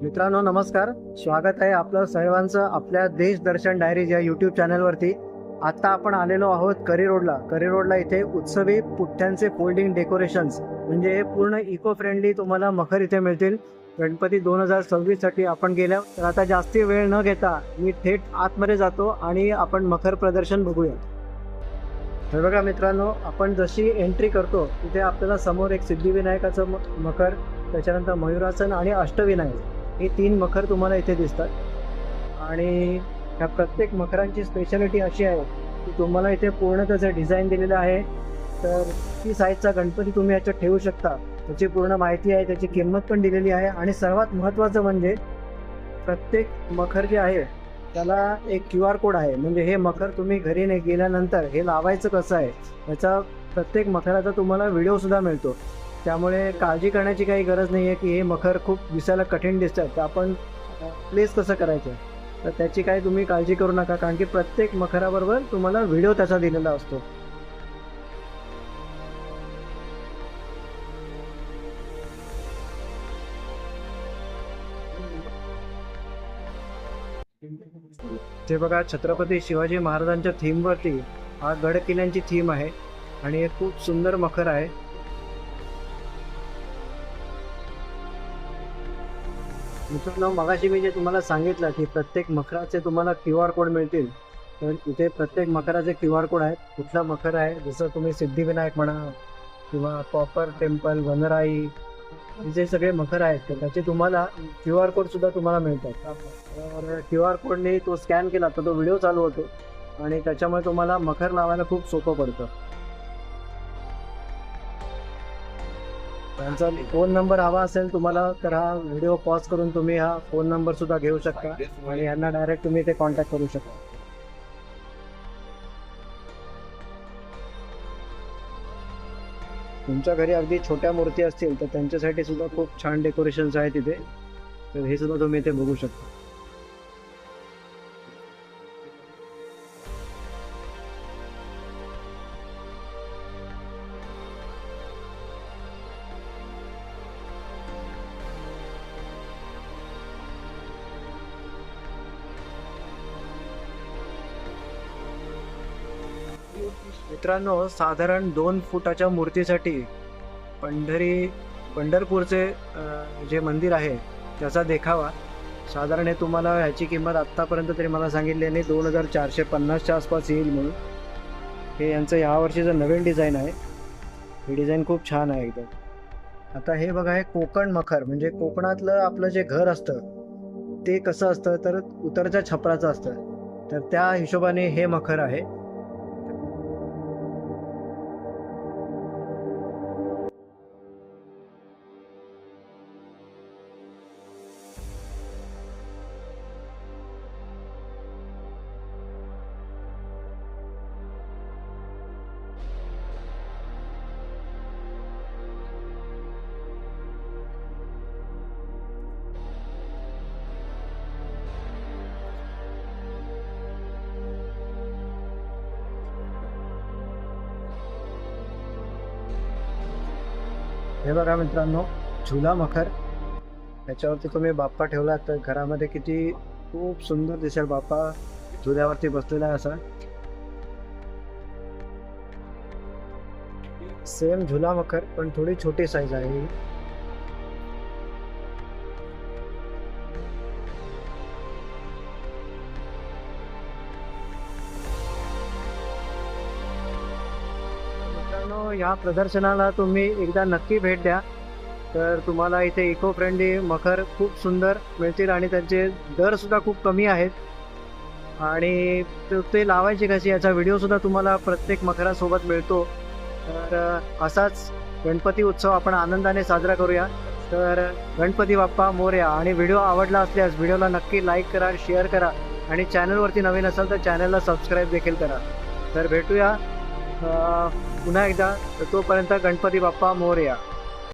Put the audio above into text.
मित्रांनो नमस्कार. स्वागत आहे आपलं सर्वांचं आपल्या देश दर्शन डायरीज या यूट्यूब चॅनलवरती. आता आपण आलेलो आहोत करी रोडला इथे उत्सवी पुठ्ठ्यांचे फोल्डिंग डेकोरेशन्स म्हणजे हे पूर्ण इको फ्रेंडली तुम्हाला मखर इथे मिळतील. गणपती 2026 साठी आपण गेल्या. तर आता जास्ती वेळ न घेता मी थेट आतमध्ये जातो आणि आपण मखर प्रदर्शन बघूया. तर बघा मित्रांनो, आपण जशी एंट्री करतो तिथे आपल्याला समोर एक सिद्धिविनायकाचं मखर, त्याच्यानंतर मयूरासन आणि अष्टविनायक हे 3 मखर तुम्हाला इथे दिसतात. आणि ह्या प्रत्येक मखरांची स्पेशालिटी अशी आहे की तुम्हाला इथे पूर्ण त्याचं डिझाईन दिलेलं आहे. तर किती साईजचा गणपती तुम्ही याच्यात ठेवू शकता त्याची पूर्ण माहिती आहे, त्याची किंमत पण दिलेली आहे. आणि सर्वात महत्त्वाचं म्हणजे प्रत्येक मखर जे आहे त्याला एक QR कोड आहे. म्हणजे हे मखर तुम्ही घरी गेल्यानंतर हे लावायचं कसं आहे याचा प्रत्येक मखराचा तुम्हाला व्हिडिओसुद्धा मिळतो. त्यामुळे काळजी करण्याची काही गरज नाही आहे की हे मखर खूप दिसायला कठीण दिसतात तर आपण प्लेस कसं करायचं, तर त्याची काही तुम्ही काळजी करू नका, कारण की प्रत्येक मखराबरोबर तुम्हाला व्हिडिओ त्याचा दिलेला असतो. ते बघा, छत्रपती शिवाजी महाराजांच्या थीमवरती हा गड किल्ल्यांची थीम आहे आणि हे खूप सुंदर मखर आहे. मित्रांनो, मगाशी मी जे तुम्हाला सांगितलं की प्रत्येक मखराचे तुम्हाला QR कोड मिळतील, तर इथे प्रत्येक मखराचे QR कोड आहेत. कुठला मखर आहे, जसं तुम्ही सिद्धिविनायक म्हणा किंवा कॉपर टेम्पल, वनराई, हे जे सगळे मखर आहेत तर त्याचे तुम्हाला QR कोड सुद्धा तुम्हाला मिळतात. तर QR कोडने तो स्कॅन केला तर तो व्हिडिओ चालू होतो आणि त्याच्यामुळे तुम्हाला मखर लावायला खूप सोपं पडतं. त्यांचा फोन नंबर हवा असेल तुम्हाला तर हा व्हिडिओ पॉज करून तुम्ही हा फोन नंबर सुद्धा घेऊ शकता आणि यांना डायरेक्ट तुम्ही ते कॉन्टॅक्ट करू शकता. तुमच्या घरी अगदी छोट्या मूर्ती असतील तर त्यांच्यासाठी सुद्धा खूप छान डेकोरेशन्स आहेत इथे, तर हे सुद्धा तुम्ही इथे बघू शकता. मित्रांनो, साधारण 2 फुटाच्या मूर्तीसाठी पंढरपूरचे जे मंदिर आहे त्याचा देखावा साधारण हे तुम्हाला ह्याची किंमत आत्तापर्यंत तरी मला सांगितल्याने 2450च्या आसपास येईल म्हणून. हे यांचं यावर्षीचं नवीन डिझाईन आहे. हे डिझाईन खूप छान आहे एकदम. आता हे बघा, हे कोकण मखर म्हणजे कोकणातलं आपलं जे घर असतं ते कसं असतं तर उतरच्या छपराचं असतं, तर त्या हिशोबाने हे मखर आहे. हे बघा मित्रांनो, झुला मखर, याच्यावरती तुम्ही बाप्पा ठेवलात तर घरामध्ये किती खूप सुंदर दिसेल. बाप्पा झुल्यावरती बसलेला आहे असा. सेम झुला मखर पण थोडी छोटी साईज आहे. या प्रदर्शनाला तुम्ही एकदा नक्की भेट द्या. तर तुम्हाला इथे इको फ्रेंडली मखर खूप सुंदर मिळतील आणि त्यांचे दरसुद्धा खूप कमी आहेत. आणि ते लावायचे कसे याचा व्हिडिओसुद्धा तुम्हाला प्रत्येक मखरासोबत मिळतो. तर असाच गणपती उत्सव आपण आनंदाने साजरा करूया. तर गणपती बाप्पा मोरया. आणि व्हिडिओ आवडला असल्यास व्हिडिओला नक्की लाईक करा, शेअर करा आणि चॅनलवरती नवीन असाल तर चॅनलला सबस्क्राईब देखील करा. तर भेटूया पुन्हा एकदा. तोपर्यंत गणपती बाप्पा मोरया.